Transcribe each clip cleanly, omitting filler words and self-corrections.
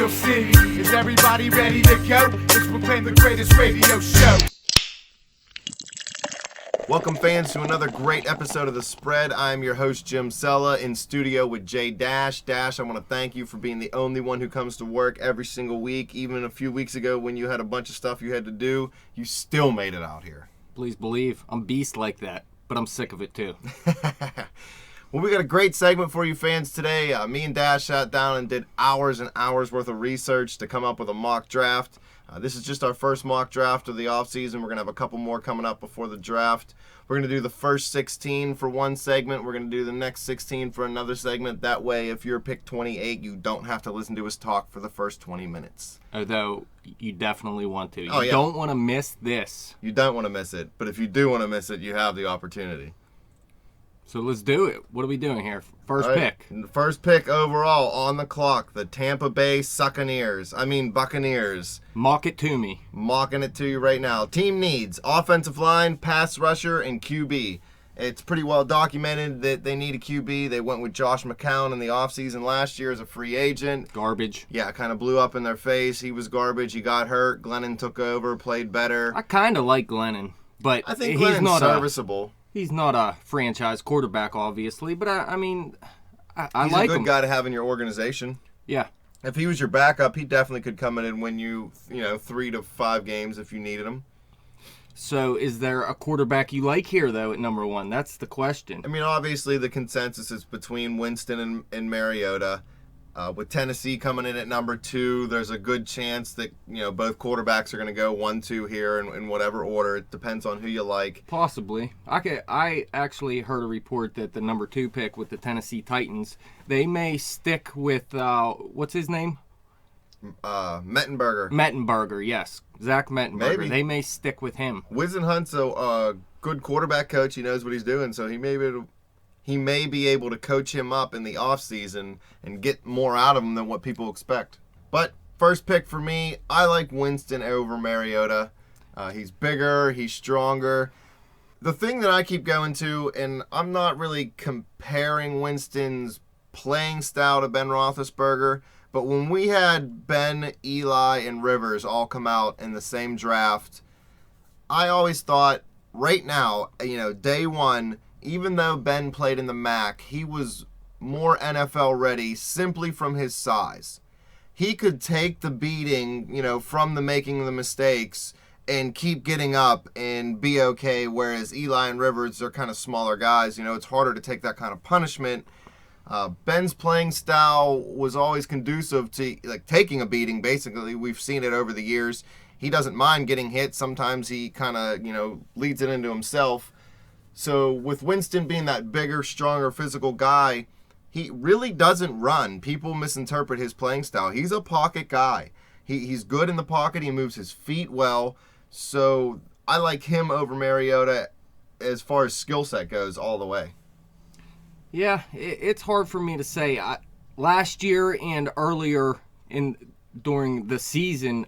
Jacksonville City. Is everybody ready to go? Let's proclaim the greatest radio show. Welcome, fans, to another great episode of The Spread. I'm your host, Jim Cella, in studio with JDash. Dash, I want to thank you for being the only one who comes to work every single week. Even a few weeks ago when you had a bunch of stuff you had to do, you still made it out here. Please believe I'm beast like that, but I'm sick of it too. Well, we got a great segment for you fans today. Me and Dash sat down and did hours and hours worth of research to come up with a mock draft. This is just our first mock draft of the offseason. We're going to have a couple more coming up before the draft. We're going to do the first 16 for one segment. We're going to do the next 16 for another segment. That way, if you're pick 28, you don't have to listen to us talk for the first 20 minutes. Although, you definitely want to. You don't want to miss this. You don't want to miss it. But if you do want to miss it, you have the opportunity. So let's do it. What are we doing here? First pick. First pick overall on the clock, the Tampa Bay Buccaneers. Mock it to me. Mocking it to you right now. Team needs offensive line, pass rusher, and QB. It's pretty well documented that they need a QB. They went with Josh McCown in the offseason last year as a free agent. Garbage. Yeah, it kind of blew up in their face. He was garbage. He got hurt. Glennon took over, played better. I kind of like Glennon, but I think he's Glennon's not serviceable. He's not a franchise quarterback, obviously, but I like him. He's a good guy to have in your organization. Yeah. If he was your backup, he definitely could come in and win you 3 to 5 games if you needed him. So is there a quarterback you like here, though, at number 1? That's the question. I mean, obviously the consensus is between Winston and Mariota. With Tennessee coming in at number 2, there's a good chance that both quarterbacks are going to go 1-2 here in whatever order. It depends on who you like. Possibly. I actually heard a report that the number 2 pick with the Tennessee Titans, they may stick with what's his name? Mettenberger, yes, Zach Mettenberger. Maybe. They may stick with him. Winston Hunt's a good quarterback coach. He knows what he's doing, so he may be able to coach him up in the offseason and get more out of him than what people expect. But first pick for me, I like Winston over Mariota. He's bigger, he's stronger. The thing that I keep going to, and I'm not really comparing Winston's playing style to Ben Roethlisberger, but when we had Ben, Eli, and Rivers all come out in the same draft, I always thought right now, day one, even though Ben played in the MAC, he was more NFL ready simply from his size. He could take the beating, from the making the mistakes and keep getting up and be okay, whereas Eli and Rivers are kind of smaller guys. It's harder to take that kind of punishment. Ben's playing style was always conducive to taking a beating, basically. We've seen it over the years. He doesn't mind getting hit. Sometimes he kind of, leads it into himself. So with Winston being that bigger, stronger, physical guy, he really doesn't run. People misinterpret his playing style. He's a pocket guy. He's good in the pocket. He moves his feet well. So I like him over Mariota as far as skill set goes all the way. Yeah, it's hard for me to say. Last year and earlier during the season,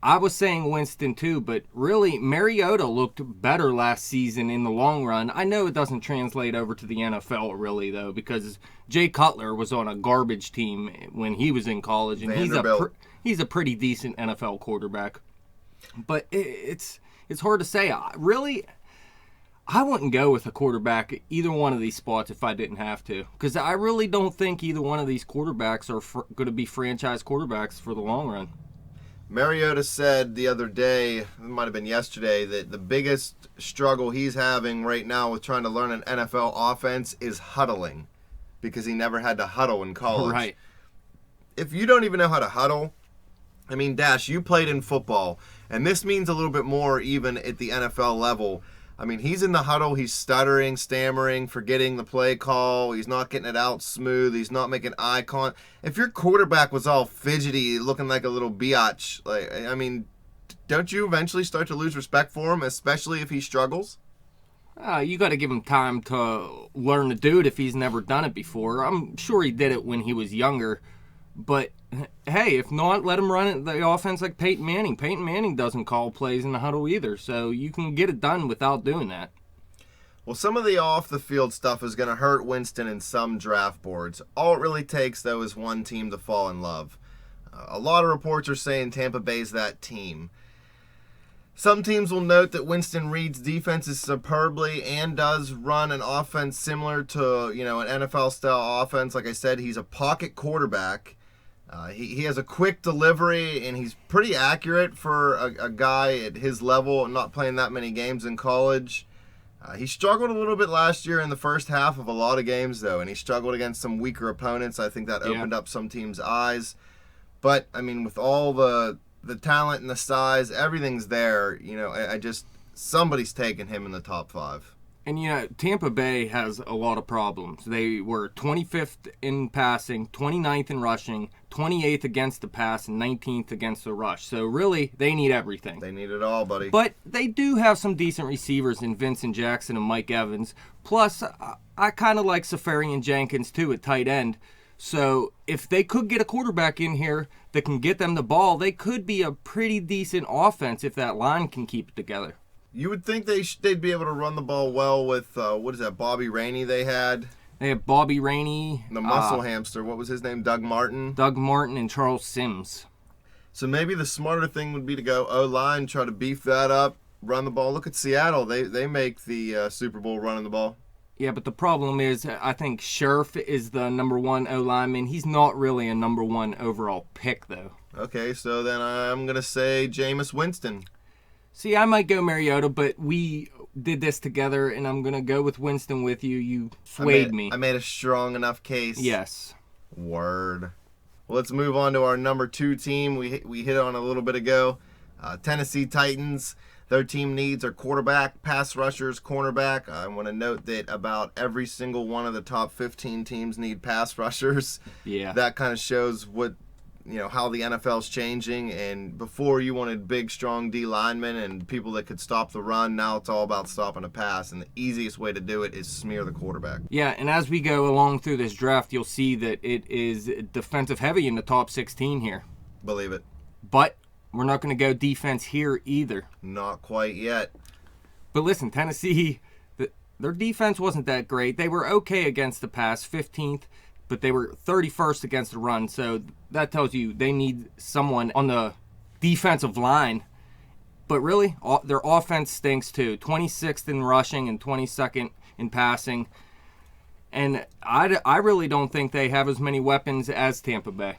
I was saying Winston too, but really Mariota looked better last season in the long run. I know it doesn't translate over to the NFL really though, because Jay Cutler was on a garbage team when he was in college, and he's a pretty decent NFL quarterback. But it's hard to say. I wouldn't go with a quarterback either one of these spots if I didn't have to, because I really don't think either one of these quarterbacks are going to be franchise quarterbacks for the long run. Mariota said the other day, it might have been yesterday, that the biggest struggle he's having right now with trying to learn an NFL offense is huddling, because he never had to huddle in college. Right. If you don't even know how to huddle, Dash, you played in football, and this means a little bit more even at the NFL level. He's in the huddle, he's stuttering, stammering, forgetting the play call, he's not getting it out smooth, he's not making eye contact. If your quarterback was all fidgety, looking like a little biatch, don't you eventually start to lose respect for him, especially if he struggles? You got to give him time to learn to do it if he's never done it before. I'm sure he did it when he was younger, but hey, if not, let him run the offense like Peyton Manning. Peyton Manning doesn't call plays in the huddle either, so you can get it done without doing that. Well, some of the off-the-field stuff is going to hurt Winston in some draft boards. All it really takes, though, is one team to fall in love. A lot of reports are saying Tampa Bay's that team. Some teams will note that Winston reads defenses superbly and does run an offense similar to, an NFL-style offense. Like I said, he's a pocket quarterback. He has a quick delivery, and he's pretty accurate for a guy at his level, not playing that many games in college. He struggled a little bit last year in the first half of a lot of games, though, and he struggled against some weaker opponents. I think that opened up some teams' eyes. But, with all the talent and the size, everything's there. Somebody's taking him in the top 5. And, Tampa Bay has a lot of problems. They were 25th in passing, 29th in rushing, 28th against the pass, and 19th against the rush. So, really, they need everything. They need it all, buddy. But they do have some decent receivers in Vincent Jackson and Mike Evans. Plus, I kind of like Safarian Jenkins, too, at tight end. So, if they could get a quarterback in here that can get them the ball, they could be a pretty decent offense if that line can keep it together. You would think they'd be able to run the ball well with, Bobby Rainey they had? They have Bobby Rainey. The muscle hamster. What was his name? Doug Martin? Doug Martin and Charles Sims. So maybe the smarter thing would be to go O-line, try to beef that up, run the ball. Look at Seattle. They make the Super Bowl running the ball. Yeah, but the problem is I think Scherff is the number 1 O-lineman. He's not really a number 1 overall pick, though. Okay, so then I'm going to say Jameis Winston. See, I might go Mariota, but we did this together, and I'm going to go with Winston with you. You swayed me. I made a strong enough case. Yes. Word. Well, let's move on to our number 2 team. We hit on a little bit ago. Tennessee Titans. Their team needs are quarterback, pass rushers, cornerback. I want to note that about every single one of the top 15 teams need pass rushers. Yeah. That kind of shows what, how the NFL's changing. And before you wanted big, strong D linemen and people that could stop the run. Now it's all about stopping a pass. And the easiest way to do it is smear the quarterback. Yeah, and as we go along through this draft, you'll see that it is defensive heavy in the top 16 here. Believe it. But we're not going to go defense here either. Not quite yet. But listen, Tennessee, their defense wasn't that great. They were okay against the pass, 15th, but they were 31st against the run. So that tells you they need someone on the defensive line. But really, their offense stinks too. 26th in rushing and 22nd in passing. And I really don't think they have as many weapons as Tampa Bay.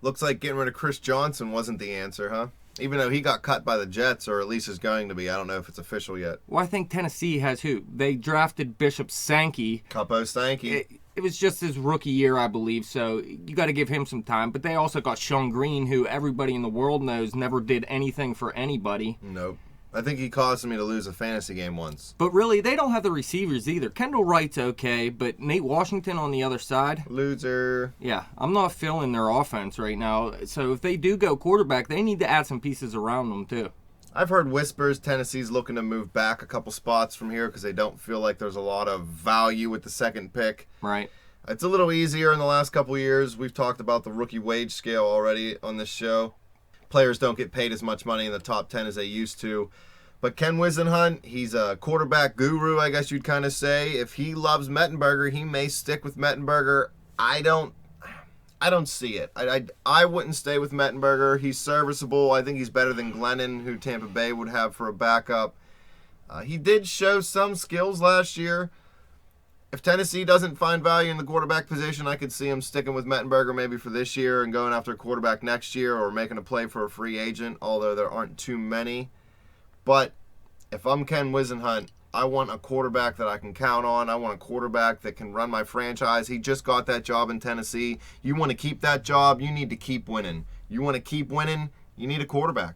Looks like getting rid of Chris Johnson wasn't the answer, huh? Even though he got cut by the Jets, or at least is going to be. I don't know if it's official yet. Well, I think Tennessee has who? They drafted Bishop Sankey. Capo Sankey. It was just his rookie year, I believe, so you got to give him some time. But they also got Sean Green, who everybody in the world knows never did anything for anybody. Nope. I think he caused me to lose a fantasy game once. But really, they don't have the receivers either. Kendall Wright's okay, but Nate Washington on the other side. Loser. Yeah, I'm not feeling their offense right now. So if they do go quarterback, they need to add some pieces around them too. I've heard whispers Tennessee's looking to move back a couple spots from here because they don't feel like there's a lot of value with the second pick. Right. It's a little easier in the last couple years. We've talked about the rookie wage scale already on this show. Players don't get paid as much money in the top 10 as they used to. But Ken Whisenhunt, he's a quarterback guru, I guess you'd kind of say. If he loves Mettenberger, he may stick with Mettenberger. I don't see it. I wouldn't stay with Mettenberger. He's serviceable. I think he's better than Glennon, who Tampa Bay would have for a backup. He did show some skills last year. If Tennessee doesn't find value in the quarterback position, I could see him sticking with Mettenberger maybe for this year and going after a quarterback next year or making a play for a free agent, although there aren't too many. But if I'm Ken Whisenhunt, I want a quarterback that I can count on. I want a quarterback that can run my franchise. He just got that job in Tennessee. You want to keep that job, you need to keep winning. You want to keep winning, you need a quarterback.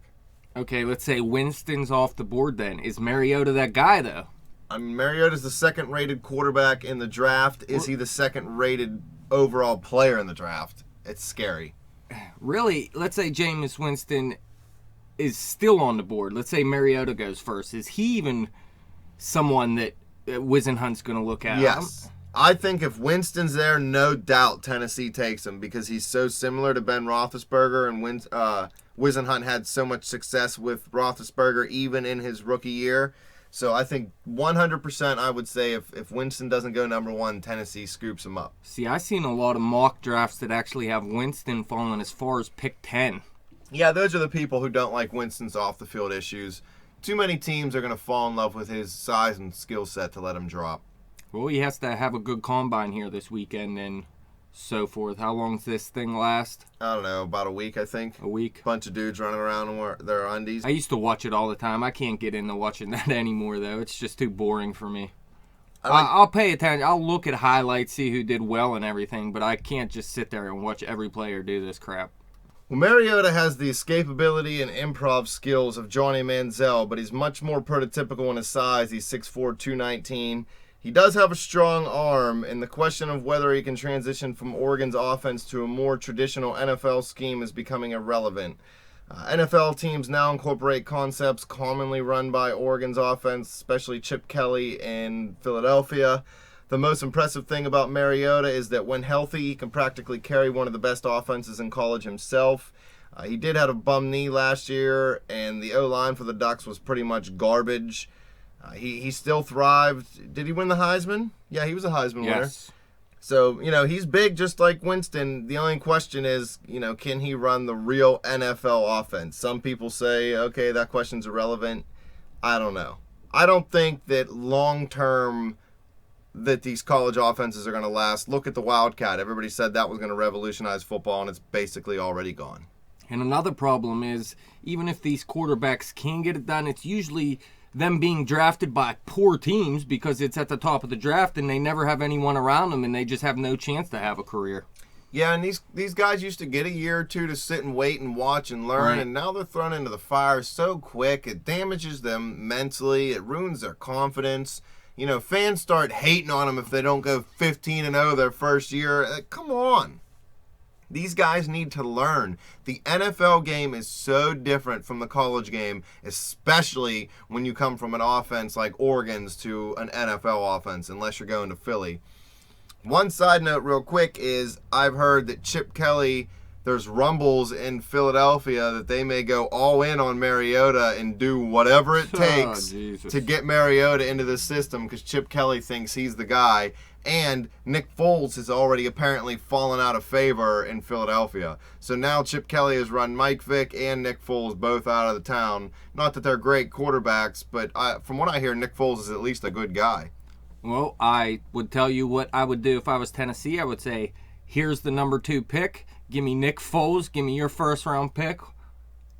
Okay, let's say Winston's off the board then. Is Mariota that guy, though? I mean, Mariota's the second-rated quarterback in the draft. Is he the second-rated overall player in the draft? It's scary. Really, let's say Jameis Winston is still on the board. Let's say Mariota goes first. Is he even someone that Whisenhunt's going to look at? Yes. I think if Winston's there, no doubt Tennessee takes him because he's so similar to Ben Roethlisberger, and Whisenhunt had so much success with Roethlisberger even in his rookie year. So I think 100% I would say if Winston doesn't go number 1, Tennessee scoops him up. See, I've seen a lot of mock drafts that actually have Winston falling as far as pick 10. Yeah, those are the people who don't like Winston's off-the-field issues. Too many teams are going to fall in love with his size and skill set to let him drop. Well, he has to have a good combine here this weekend and so forth. How long does this thing last? I don't know, about a week, I think. A week? Bunch of dudes running around in their undies. I used to watch it all the time. I can't get into watching that anymore, though. It's just too boring for me. I'll pay attention. I'll look at highlights, see who did well and everything, but I can't just sit there and watch every player do this crap. Well, Mariota has the escapability and improv skills of Johnny Manziel, but he's much more prototypical in his size. He's 6'4", 219. He does have a strong arm, and the question of whether he can transition from Oregon's offense to a more traditional NFL scheme is becoming irrelevant. NFL teams now incorporate concepts commonly run by Oregon's offense, especially Chip Kelly in Philadelphia. The most impressive thing about Mariota is that when healthy, he can practically carry one of the best offenses in college himself. He did have a bum knee last year, and the O-line for the Ducks was pretty much garbage. He still thrived. Did he win the Heisman? Yeah, he was a Heisman winner. Yes. So, he's big just like Winston. The only question is, can he run the real NFL offense? Some people say, okay, that question's irrelevant. I don't know. I don't think that long-term that these college offenses are going to last. Look at the Wildcat. Everybody said that was going to revolutionize football, and it's basically already gone. And another problem is, even if these quarterbacks can get it done, it's usually them being drafted by poor teams because it's at the top of the draft and they never have anyone around them and they just have no chance to have a career. Yeah, and these guys used to get a year or two to sit and wait and watch and learn, and now they're thrown into the fire so quick. It damages them mentally. It ruins their confidence. Fans start hating on them if they don't go 15-0 their first year. Come on. These guys need to learn. The NFL game is so different from the college game, especially when you come from an offense like Oregon's to an NFL offense, unless you're going to Philly. One side note real quick is I've heard that Chip Kelly, there's rumbles in Philadelphia that they may go all in on Mariota and do whatever it takes to get Mariota into the system because Chip Kelly thinks he's the guy. And Nick Foles has already apparently fallen out of favor in Philadelphia. So now Chip Kelly has run Mike Vick and Nick Foles both out of the town. Not that they're great quarterbacks, but from what I hear, Nick Foles is at least a good guy. Well, I would tell you what I would do if I was Tennessee. I would say, here's the number 2 pick. Give me Nick Foles. Give me your first-round pick.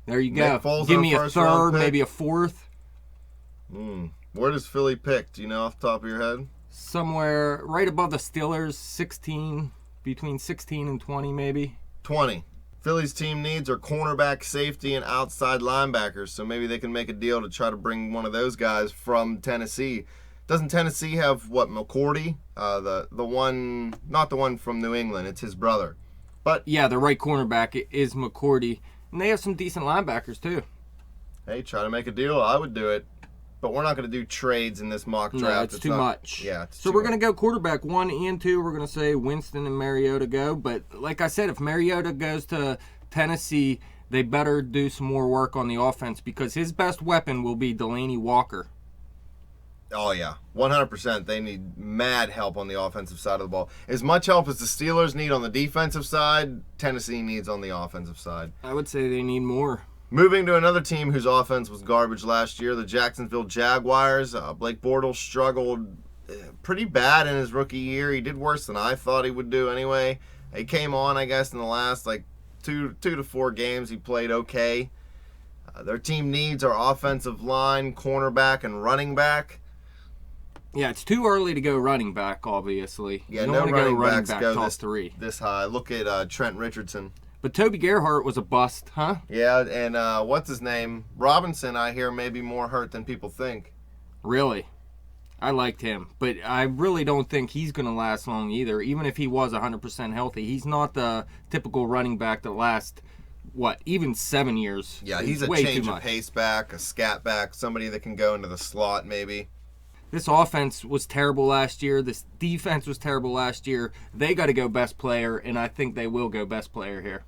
There you go. Nick Foles Give me a third, pick? maybe a fourth. Where does Philly pick? Do you know off the top of your head? Somewhere right above the Steelers, 16, between 16 and 20 maybe. 20. Philly's team needs are cornerback, safety, and outside linebackers, so maybe they can make a deal to try to bring one of those guys from Tennessee. Doesn't Tennessee have, McCourty? The one, not the one from New England, it's his brother. But yeah, the right cornerback is McCourty, and they have some decent linebackers too. Hey, try to make a deal, I would do it. But we're not going to do trades in this mock draft. No, it's too much. Yeah. So we're going to go quarterback 1 and 2. We're going to say Winston and Mariota go. But like I said, if Mariota goes to Tennessee, they better do some more work on the offense because his best weapon will be Delanie Walker. Oh, yeah. 100%. They need mad help on the offensive side of the ball. As much help as the Steelers need on the defensive side, Tennessee needs on the offensive side. I would say they need more. Moving to another team whose offense was garbage last year, the Jacksonville Jaguars. Blake Bortles struggled pretty bad in his rookie year. He did worse than I thought he would do anyway. He came on, I guess, in the last 2 to 4 games. He played okay. Their team needs are offensive line, cornerback, and running back. Yeah, it's too early to go running back, obviously. Yeah, you no don't want to go running backs back go top 3. this high. Look at Trent Richardson. But Toby Gerhart was a bust, huh? Yeah, and what's his name? Robinson, I hear, may be more hurt than people think. Really? I liked him. But I really don't think he's going to last long either. Even if he was 100% healthy, he's not the typical running back that lasts, even 7 years. Yeah, he's a change of pace back, a scat back, somebody that can go into the slot maybe. This offense was terrible last year. This defense was terrible last year. They got to go best player, and I think they will go best player here.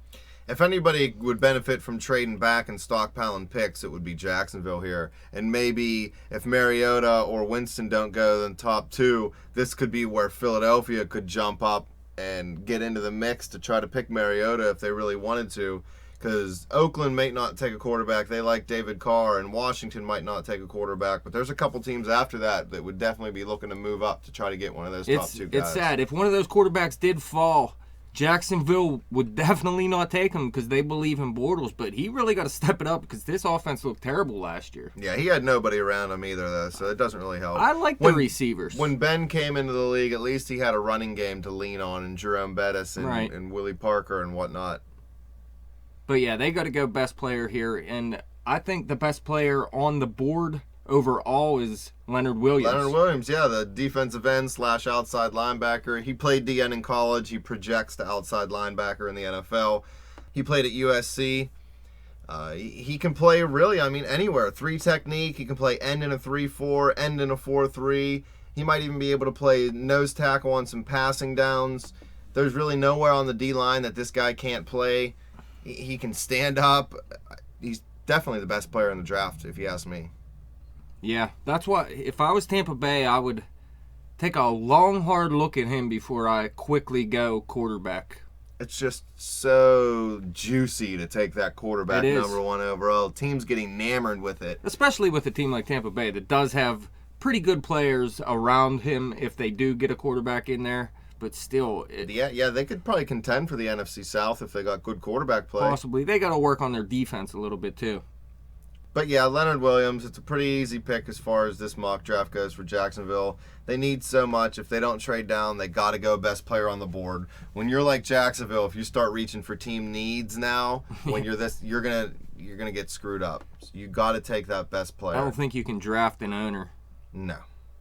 If anybody would benefit from trading back and stockpiling picks, it would be Jacksonville here. And maybe if Mariota or Winston don't go in the top 2, this could be where Philadelphia could jump up and get into the mix to try to pick Mariota if they really wanted to. Because Oakland may not take a quarterback. They like David Carr, and Washington might not take a quarterback. But there's a couple teams after that that would definitely be looking to move up to try to get one of those top 2 guys. It's sad. If one of those quarterbacks did fall, Jacksonville would definitely not take him because they believe in Bortles. But he really got to step it up because this offense looked terrible last year. Yeah, he had nobody around him either, though, so it doesn't really help. I like the receivers. When Ben came into the league, at least he had a running game to lean on, and Jerome Bettis and Willie Parker and whatnot. But yeah, they got to go best player here, and I think the best player on the board overall is Leonard Williams. Leonard Williams, yeah, the defensive end / outside linebacker. He played DN in college. He projects to outside linebacker in the NFL. He played at USC. He can play really, anywhere. 3 technique. He can play end in a 3-4, end in a 4-3. He might even be able to play nose tackle on some passing downs. There's really nowhere on the D-line that this guy can't play. He can stand up. He's definitely the best player in the draft, if you ask me. Yeah, that's why if I was Tampa Bay, I would take a long, hard look at him before I quickly go quarterback. It's just so juicy to take that quarterback number 1 overall. Teams getting enamored with it. Especially with a team like Tampa Bay that does have pretty good players around him if they do get a quarterback in there. But still... Yeah, they could probably contend for the NFC South if they got good quarterback play. Possibly. They got to work on their defense a little bit, too. But yeah, Leonard Williams, it's a pretty easy pick as far as this mock draft goes for Jacksonville. They need so much. If they don't trade down, they got to go best player on the board. When you're like Jacksonville, if you start reaching for team needs now, when you're this, you're gonna get screwed up. So you got to take that best player. I don't think you can draft an owner. No.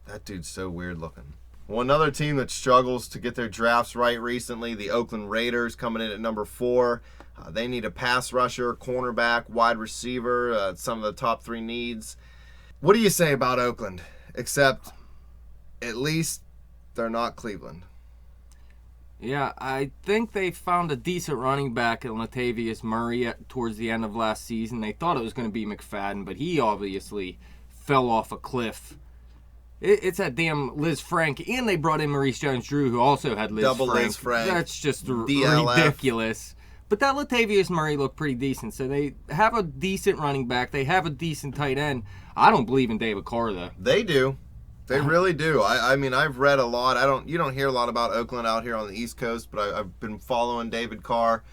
That dude's so weird looking. Well, another team that struggles to get their drafts right recently, the Oakland Raiders, coming in at number 4. They need a pass rusher, cornerback, wide receiver, some of the top 3 needs. What do you say about Oakland? Except, at least, they're not Cleveland. Yeah, I think they found a decent running back in Latavius Murray towards the end of last season. They thought it was going to be McFadden, but he obviously fell off a cliff. It's that damn Liz Frank, and they brought in Maurice Jones-Drew, who also had Liz Frank. That's just ridiculous. But that Latavius Murray looked pretty decent. So they have a decent running back. They have a decent tight end. I don't believe in David Carr, though. They do. They really do. I've read a lot. You don't hear a lot about Oakland out here on the East Coast, but I've been following David Carr.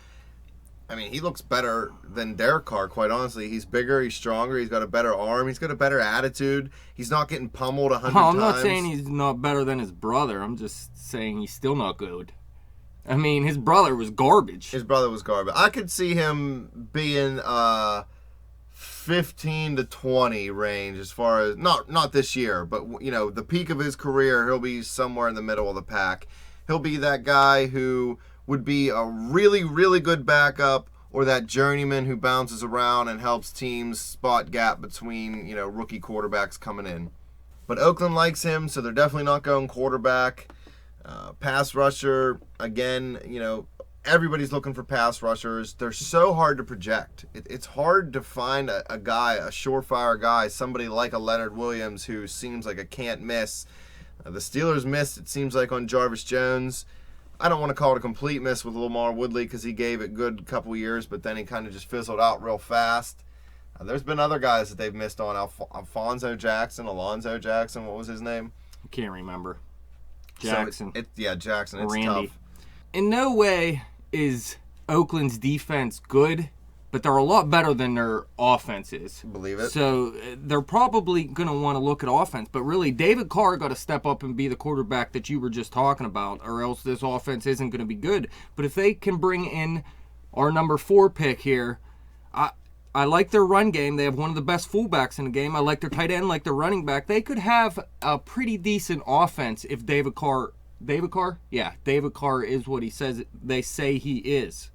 He looks better than Derek Carr, quite honestly. He's bigger, he's stronger, he's got a better arm, he's got a better attitude. He's not getting pummeled 100 times. I'm not saying he's not better than his brother. I'm just saying he's still not good. His brother was garbage. I could see him being 15 to 20 range as far as, not this year, but, the peak of his career, he'll be somewhere in the middle of the pack. He'll be that guy who would be a really, really good backup, or that journeyman who bounces around and helps teams spot gap between, rookie quarterbacks coming in. But Oakland likes him, so they're definitely not going quarterback. Pass rusher, again, everybody's looking for pass rushers. They're so hard to project. It's hard to find a guy, a surefire guy, somebody like a Leonard Williams who seems like a can't miss. The Steelers missed, it seems like, on Jarvis Jones. I don't want to call it a complete miss with Lamar Woodley because he gave it good couple years, but then he kind of just fizzled out real fast. There's been other guys that they've missed on. Alonzo Jackson, what was his name? I can't remember. Jackson. Jackson. It's Randy. tough. In no way is Oakland's defense good, but they're a lot better than their offense is. Believe it. So they're probably going to want to look at offense. But really, David Carr got to step up and be the quarterback that you were just talking about, or else this offense isn't going to be good. But if they can bring in our number 4 pick here, I like their run game. They have one of the best fullbacks in the game. I like their tight end, like their running back. They could have a pretty decent offense if David Carr? Yeah, David Carr is what they say he is.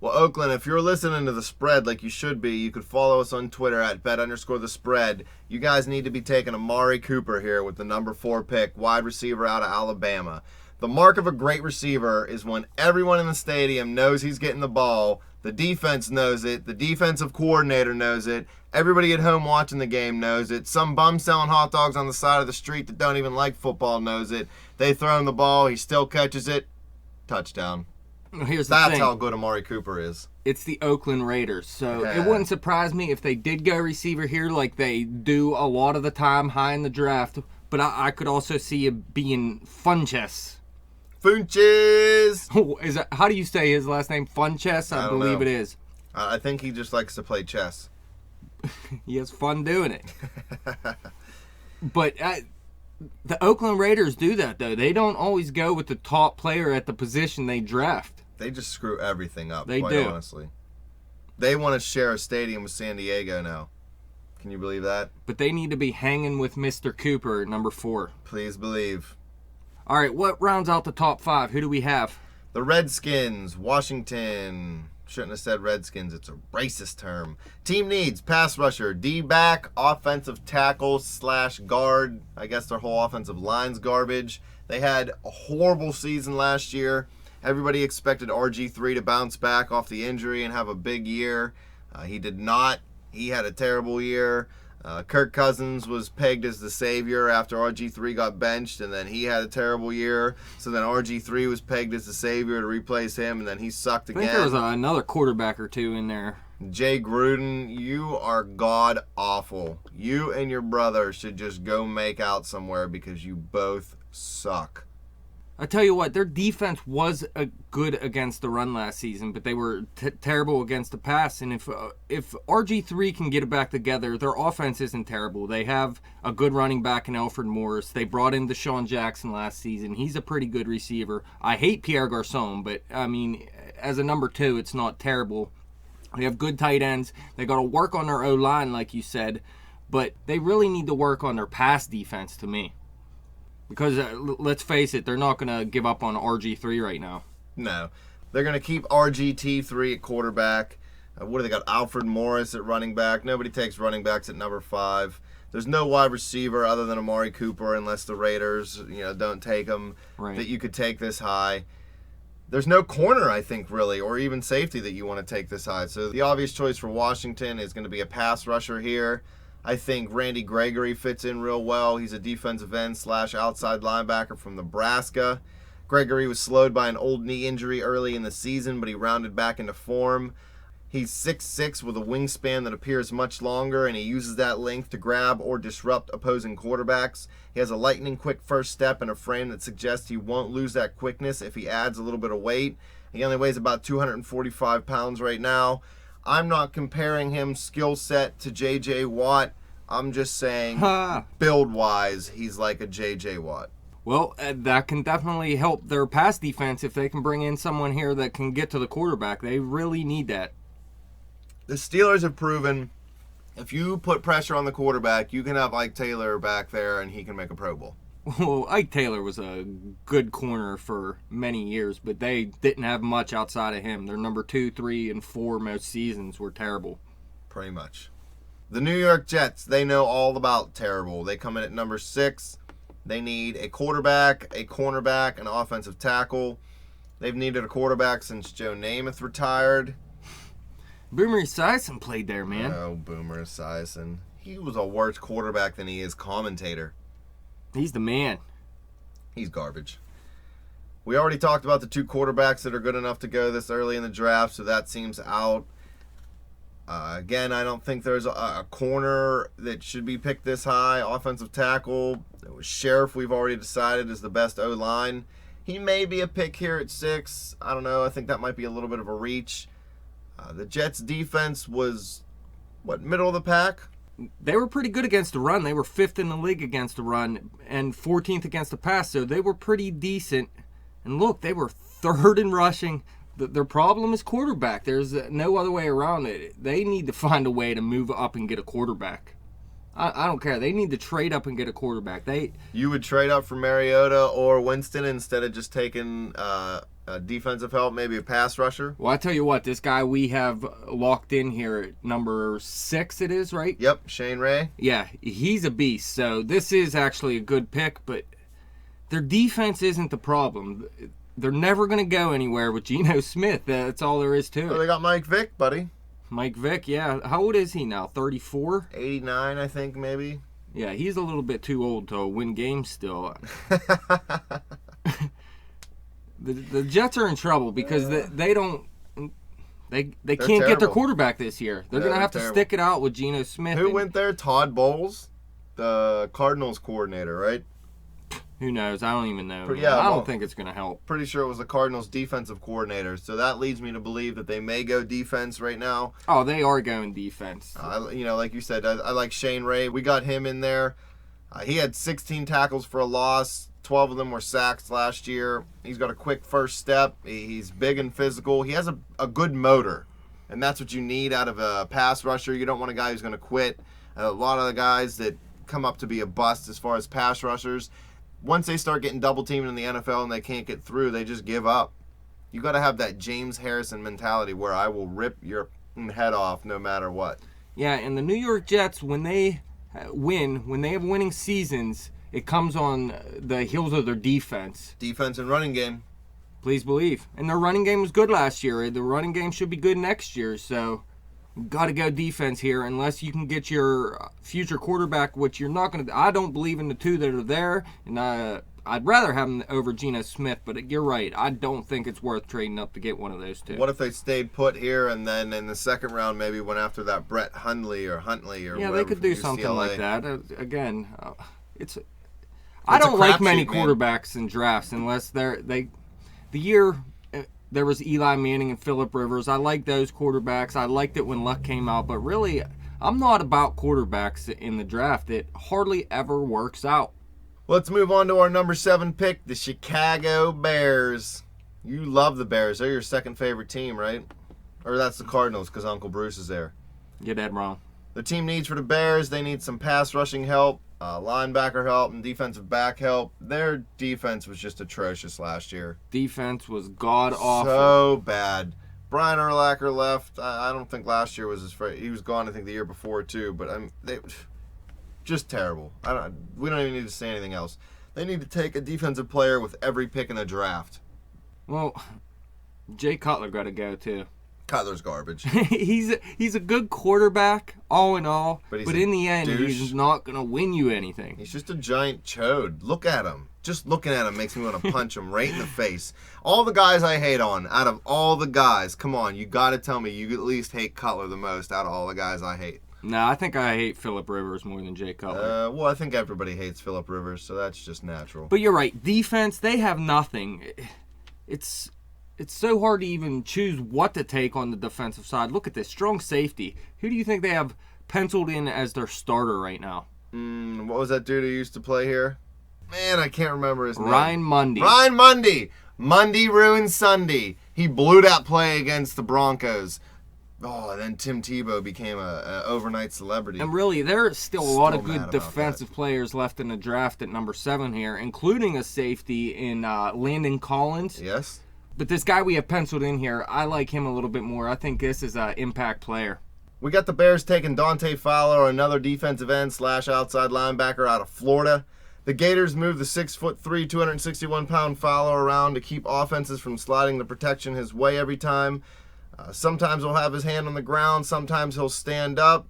Well, Oakland, if you're listening to The Spread like you should be, you could follow us on Twitter at @bet_thespread. You guys need to be taking Amari Cooper here with the number 4 pick, wide receiver out of Alabama. The mark of a great receiver is when everyone in the stadium knows he's getting the ball, The defense knows it. The defensive coordinator knows it. Everybody at home watching the game knows it. Some bum selling hot dogs on the side of the street that don't even like football knows it. They throw him the ball. He still catches it. Touchdown. Here's the That's thing. how good Amari Cooper is. It's the Oakland Raiders, so Yeah. it wouldn't surprise me if they did go receiver here like they do a lot of the time high in the draft, but I could also see it being Funchess. Funches! Is that, how do you say his last name? Funchess? I don't believe know. it is. I think he just likes to play chess. He has fun doing it. But the Oakland Raiders do that, though. They don't always go with the top player at the position they draft. They just screw everything up, They quite do. honestly. They want to share a stadium with San Diego now. Can you believe that? But they need to be hanging with Mr. Cooper at number 4. Please believe. All right, what rounds out the top 5? Who do we have? The Redskins, Washington. Shouldn't have said Redskins. It's a racist term. Team needs pass rusher, D-back, offensive tackle / guard. I guess their whole offensive line's garbage. They had a horrible season last year. Everybody expected RG3 to bounce back off the injury and have a big year. He did not. He had a terrible year. Kirk Cousins was pegged as the savior after RG3 got benched, and then he had a terrible year. So then RG3 was pegged as the savior to replace him, and then he sucked I again. think there was another quarterback or two in there. Jay Gruden, you are god awful. You and your brother should just go make out somewhere because you both suck. I tell you what, their defense was good against the run last season, but they were terrible against the pass. And if RG3 can get it back together, their offense isn't terrible. They have a good running back in Alfred Morris. They brought in Deshaun Jackson last season. He's a pretty good receiver. I hate Pierre Garçon, but, I mean, as a number 2, it's not terrible. They have good tight ends. They got to work on their O-line, like you said, but they really need to work on their pass defense to me. Because, let's face it, they're not going to give up on RG3 right now. No. They're going to keep RGT3 at quarterback. What do they got? Alfred Morris at running back. Nobody takes running backs at number 5. There's no wide receiver other than Amari Cooper unless the Raiders, don't take him Right. that you could take this high. There's no corner, I think, really, or even safety that you want to take this high. So the obvious choice for Washington is going to be a pass rusher here. I think Randy Gregory fits in real well. He's a defensive end / outside linebacker from Nebraska. Gregory was slowed by an old knee injury early in the season, but he rounded back into form. He's 6'6" with a wingspan that appears much longer, and he uses that length to grab or disrupt opposing quarterbacks. He has a lightning-quick first step and a frame that suggests he won't lose that quickness if he adds a little bit of weight. He only weighs about 245 pounds right now. I'm not comparing him skill set to J.J. Watt. I'm just saying build-wise, he's like a J.J. Watt. Well, that can definitely help their pass defense if they can bring in someone here that can get to the quarterback. They really need that. The Steelers have proven if you put pressure on the quarterback, you can have Ike Taylor back there and he can make a Pro Bowl. Well, Ike Taylor was a good corner for many years, but they didn't have much outside of him. Their number 2, 3, and 4 most seasons were terrible. Pretty much. The New York Jets, they know all about terrible. They come in at number 6. They need a quarterback, a cornerback, an offensive tackle. They've needed a quarterback since Joe Namath retired. Boomer Esiason played there, man. Oh, Boomer Esiason. He was a worse quarterback than he is commentator. He's the man. He's garbage. We already talked about the 2 quarterbacks that are good enough to go this early in the draft, so that seems out. Again, I don't think there's a corner that should be picked this high. Offensive tackle, Scherff, we've already decided, is the best O-line. He may be a pick here at 6. I don't know. I think that might be a little bit of a reach. The Jets' defense was, middle of the pack? They were pretty good against the run. They were 5th in the league against the run and 14th against the pass, so they were pretty decent. And look, they were 3rd in rushing. Their problem is quarterback. There's no other way around it. They need to find a way to move up and get a quarterback. I don't care. They need to trade up and get a quarterback. You would trade up for Mariota or Winston instead of just taking defensive help, maybe a pass rusher? Well, I tell you what, this guy we have locked in here at number 6 it is, right? Yep, Shane Ray. Yeah, he's a beast. So this is actually a good pick, but their defense isn't the problem. they're never going to go anywhere with Geno Smith. That's all there is to Well, it. they got Mike Vick, buddy. Mike Vick, yeah. How old is he now? 34? 89, I think, maybe. Yeah, he's a little bit too old to win games still. The Jets are in trouble because they can't get their terrible. quarterback this year. They're going to have to terrible. stick it out with Geno Smith. Who went there? Todd Bowles, the Cardinals coordinator, right? Who knows? I don't even know. Yeah, I well, don't think it's going to help. Pretty sure it was the Cardinals defensive coordinator. So that leads me to believe that they may go defense right now. Oh, they are going defense. Like you said, I like Shane Ray. We got him in there. He had 16 tackles for a loss. 12 of them were sacks last year. He's got a quick first step. He's big and physical. He has a good motor, and that's what you need out of a pass rusher. You don't want a guy who's going to quit. A lot of the guys that come up to be a bust as far as pass rushers, once they start getting double teamed in the NFL and they can't get through, they just give up. You got to have that James Harrison mentality where I will rip your head off no matter what. Yeah, and the New York Jets, when they win, when they have winning seasons, it comes on the heels of their defense. Defense and running game. Please believe. And their running game was good last year. The running game should be good next year, so got to go defense here unless you can get your future quarterback, which you're not going to. I don't believe in the two that are there, and I'd rather have them over Geno Smith, but you're right. I don't think it's worth trading up to get one of those two. What if they stayed put here and then in the second round maybe went after that Brett Huntley or yeah, they could do something UCLA. like that. Again, I don't like many quarterbacks in drafts unless the year there was Eli Manning and Phillip Rivers. I like those quarterbacks. I liked it when Luck came out, but really, I'm not about quarterbacks in the draft. It hardly ever works out. Let's move on to our number 7 pick, the Chicago Bears. You love the Bears. They're your second favorite team, right? Or that's the Cardinals because Uncle Bruce is there. You're dead wrong. The team needs for the Bears, they need some pass rushing help, linebacker help, and defensive back help. Their defense was just atrocious last year. Defense was god-awful. So bad. Brian Urlacher left. I don't think last year was his first. He was gone, I think, the year before, too. But they just terrible. We don't even need to say anything else. They need to take a defensive player with every pick in the draft. Well, Jay Cutler got to go, too. Cutler's garbage. he's a good quarterback, all in all. But in the end, douche. He's not going to win you anything. He's just a giant chode. Look at him. Just looking at him makes me want to punch him right in the face. All the guys I hate on, out of all the guys, come on, you got to tell me you at least hate Cutler the most out of all the guys I hate. No, I think I hate Phillip Rivers more than Jay Cutler. Well, I think everybody hates Phillip Rivers, so that's just natural. But you're right. Defense, they have nothing. It's so hard to even choose what to take on the defensive side. Look at this. Strong safety. Who do you think they have penciled in as their starter right now? What was that dude who used to play here? Man, I can't remember his name. Ryan Mundy. Ryan Mundy. Monday ruined Sunday. He blew that play against the Broncos. Oh, and then Tim Tebow became a overnight celebrity. And really, there are still a lot of mad good about defensive players left in the draft at number 7 here, including a safety in Landon Collins. Yes. But this guy we have penciled in here, I like him a little bit more. I think this is an impact player. We got the Bears taking Dante Fowler, another defensive end / outside linebacker out of Florida. The Gators move the 6'3", 261-pound Fowler around to keep offenses from sliding the protection his way every time. Sometimes he'll have his hand on the ground. Sometimes he'll stand up.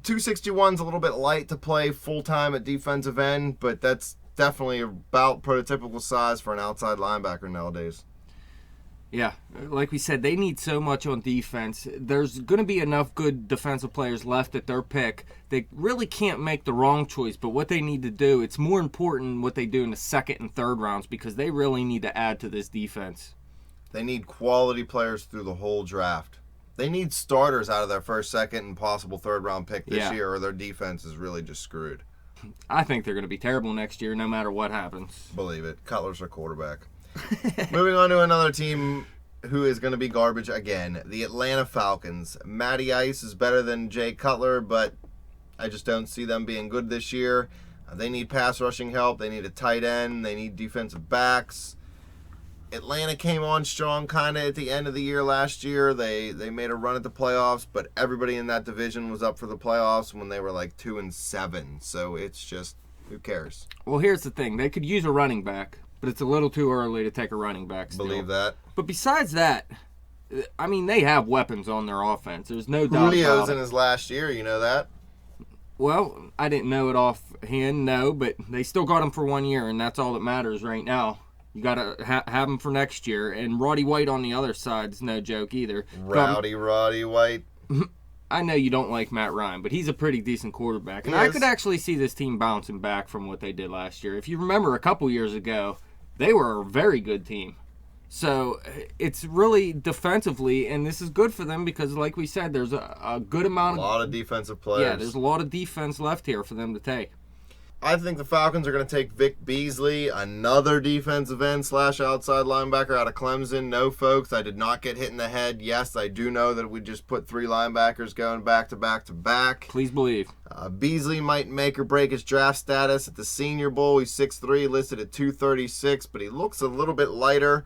261's a little bit light to play full-time at defensive end, but that's definitely about prototypical size for an outside linebacker nowadays. Yeah, like we said, they need so much on defense. There's going to be enough good defensive players left at their pick. They really can't make the wrong choice, but what they need to do, it's more important what they do in the second and third rounds because they really need to add to this defense. They need quality players through the whole draft. They need starters out of their first, second, and possible third-round pick this year, or their defense is really just screwed. I think they're going to be terrible next year no matter what happens. Believe it. Cutler's their quarterback. Moving on to another team who is going to be garbage again, the Atlanta Falcons. Matty Ice is better than Jay Cutler, but I just don't see them being good this year. They need pass rushing help. They need a tight end. They need defensive backs. Atlanta came on strong kind of at the end of the year last year. They made a run at the playoffs, but everybody in that division was up for the playoffs when they were like 2-7. So it's just, who cares? Well, here's the thing. They could use a running back, but it's a little too early to take a running back still. Believe that. But besides that, I mean, they have weapons on their offense. There's no doubt Julio's about in it. his last year, you know that? Well, I didn't know it offhand, no, but they still got him for 1 year, and that's all that matters right now. You got to have him for next year. And Roddy White on the other side is no joke either. Roddy White. I know you don't like Matt Ryan, but he's a pretty decent quarterback. And I could actually see this team bouncing back from what they did last year. If you remember a couple years ago, they were a very good team. So it's really defensively, and this is good for them because, like we said, there's a good amount of... A lot of defensive players. Yeah, there's a lot of defense left here for them to take. I think the Falcons are going to take Vic Bealey, another defensive end / outside linebacker out of Clemson. No, folks, I did not get hit in the head. Yes, I do know that we just put 3 linebackers going back to back to back. Please believe. Bealey might make or break his draft status at the Senior Bowl. He's 6'3", listed at 236, but he looks a little bit lighter.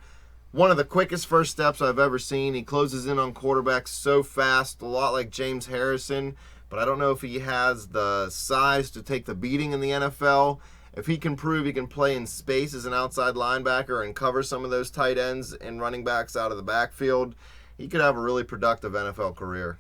One of the quickest first steps I've ever seen. He closes in on quarterbacks so fast, a lot like James Harrison. But I don't know if he has the size to take the beating in the NFL. If he can prove he can play in space as an outside linebacker and cover some of those tight ends and running backs out of the backfield, he could have a really productive NFL career.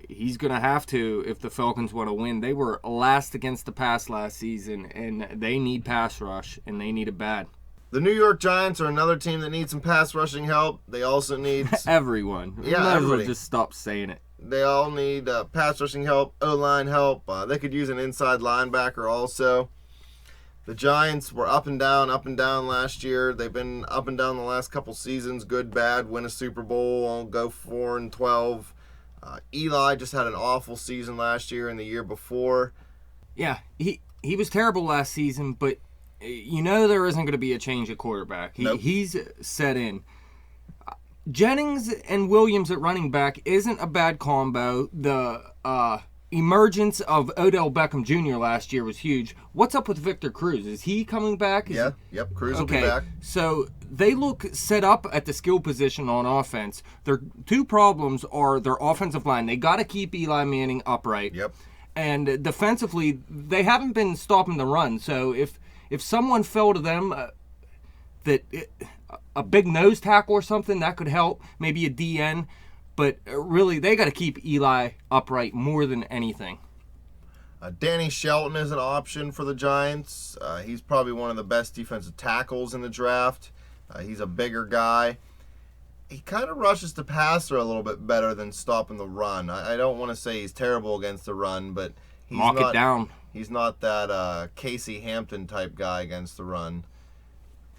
He's going to have to if the Falcons want to win. They were last against the pass last season, and they need pass rush, and they need it bad. The New York Giants are another team that needs some pass rushing help. They also need... Everyone. Yeah, might everybody. as well just stop saying it. They all need pass rushing help, O-line help. They could use an inside linebacker also. The Giants were up and down last year. They've been up and down the last couple seasons, good, bad, win a Super Bowl, go 4-12. Eli just had an awful season last year and the year before. Yeah, he was terrible last season, but you know there isn't going to be a change at quarterback. Nope. He's set in. Jennings and Williams at running back isn't a bad combo. The emergence of Odell Beckham Jr. last year was huge. What's up with Victor Cruz? Is he coming back? Cruz will be back. So they look set up at the skill position on offense. Their 2 problems are their offensive line. They got to keep Eli Manning upright. Yep. And defensively, they haven't been stopping the run. So if someone fell to them, a big nose tackle or something, that could help. Maybe a DN. But really, they got to keep Eli upright more than anything. Danny Shelton is an option for the Giants. He's probably one of the best defensive tackles in the draft. He's a bigger guy. He kind of rushes the passer a little bit better than stopping the run. I don't want to say he's terrible against the run, but Lock it down. He's not that Casey Hampton type guy against the run.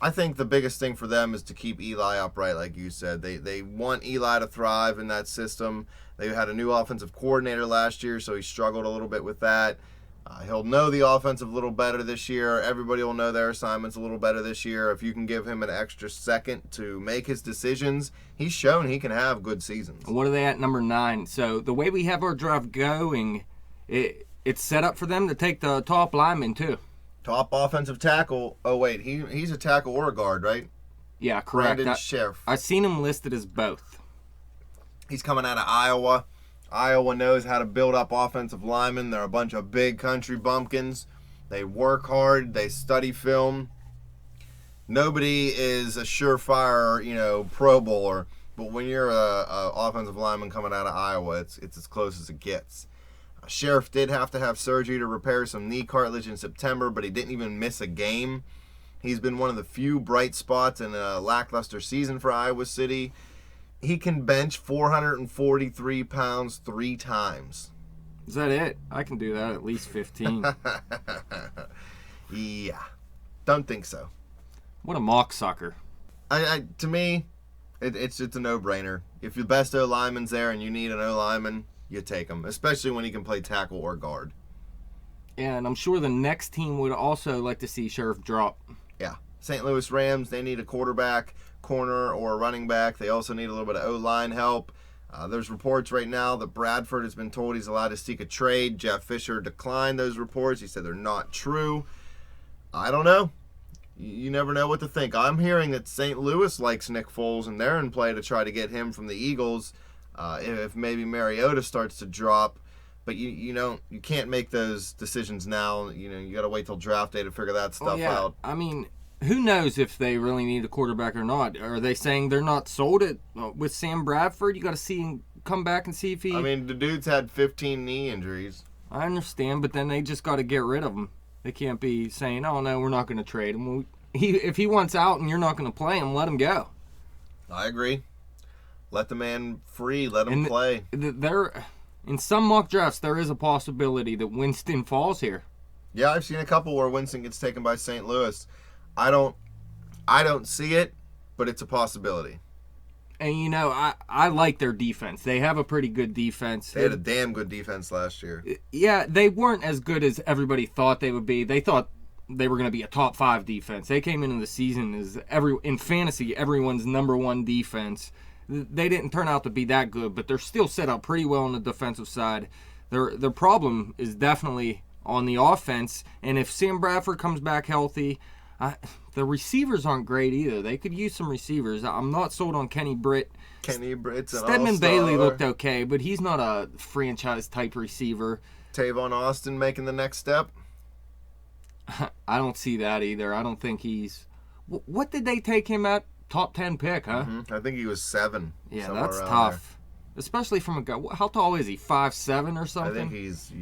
I think the biggest thing for them is to keep Eli upright, like you said. They want Eli to thrive in that system. They had a new offensive coordinator last year, so he struggled a little bit with that. He'll know the offense a little better this year. Everybody will know their assignments a little better this year. If you can give him an extra second to make his decisions, he's shown he can have good seasons. What are they at number 9? So the way we have our draft going, it's set up for them to take the top lineman too. Top offensive tackle. Oh, wait. He's a tackle or a guard, right? Yeah, correct. Brandon Scherff. I've seen him listed as both. He's coming out of Iowa. Iowa knows how to build up offensive linemen. They're a bunch of big country bumpkins. They work hard. They study film. Nobody is a surefire, Pro Bowler. But when you're a offensive lineman coming out of Iowa, it's as close as it gets. Scherff did have to have surgery to repair some knee cartilage in September, but he didn't even miss a game. He's been one of the few bright spots in a lackluster season for Iowa City. He can bench 443 pounds 3 times. Is that it? I can do that at least 15. Yeah. Don't think so. What a mock sucker. To me, it's a no-brainer. If your best O-lineman's there and you need an O-lineman, you take him, especially when he can play tackle or guard. Yeah, and I'm sure the next team would also like to see Scherff drop. Yeah. St. Louis Rams, they need a quarterback, corner, or a running back. They also need a little bit of O-line help. There's reports right now that Bradford has been told he's allowed to seek a trade. Jeff Fisher declined those reports. He said they're not true. I don't know. You never know what to think. I'm hearing that St. Louis likes Nick Foles, and they're in play to try to get him from the Eagles. If maybe Mariota starts to drop, but you can't make those decisions now. You got to wait till draft day to figure that stuff out. I mean, who knows if they really need a quarterback or not? Are they saying they're not sold it with Sam Bradford? You got to see him come back and see if he. I mean, the dude's had 15 knee injuries. I understand, but then they just got to get rid of him. They can't be saying, "Oh no, we're not going to trade him." If he wants out and you're not going to play him, let him go. I agree. Let the man free. Let him play. In some mock drafts, there is a possibility that Winston falls here. Yeah, I've seen a couple where Winston gets taken by St. Louis. I don't see it, but it's a possibility. And I like their defense. They have a pretty good defense. They had a damn good defense last year. Yeah, they weren't as good as everybody thought they would be. They thought they were going to be a top 5 defense. They came into the season as in fantasy everyone's number 1 defense. They didn't turn out to be that good, but they're still set up pretty well on the defensive side. Their problem is definitely on the offense, and if Sam Bradford comes back healthy, the receivers aren't great either. They could use some receivers. I'm not sold on Kenny Britt. Kenny Britt's an Stedman all-star. Bailey looked okay, but he's not a franchise-type receiver. Tavon Austin making the next step? I don't see that either. I don't think he's... What did they take him at? Top 10 pick, huh? Mm-hmm. I think he was 7. Yeah, that's tough. Especially from a guy... How tall is he? 5'7" or something? I think he's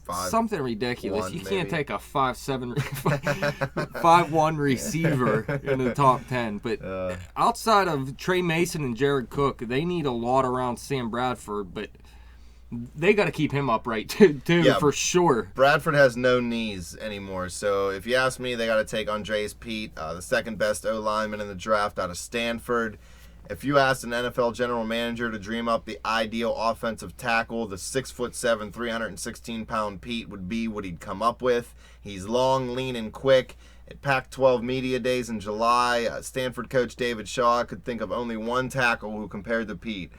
5. Something ridiculous. You can't maybe. take a 5'7", 5'1" receiver in the top 10. But outside of Trey Mason and Jared Cook, they need a lot around Sam Bradford, but they got to keep him upright too, Yeah, for sure. Bradford has no knees anymore, so if you ask me, they got to take Andrus Peat, the second best O-lineman in the draft out of Stanford. If you asked an NFL general manager to dream up the ideal offensive tackle, the 6'7", 316-pound Peat would be what he'd come up with. He's long, lean, and quick. At Pac-12 Media Days in July, Stanford coach David Shaw could think of only one tackle who compared to Peat.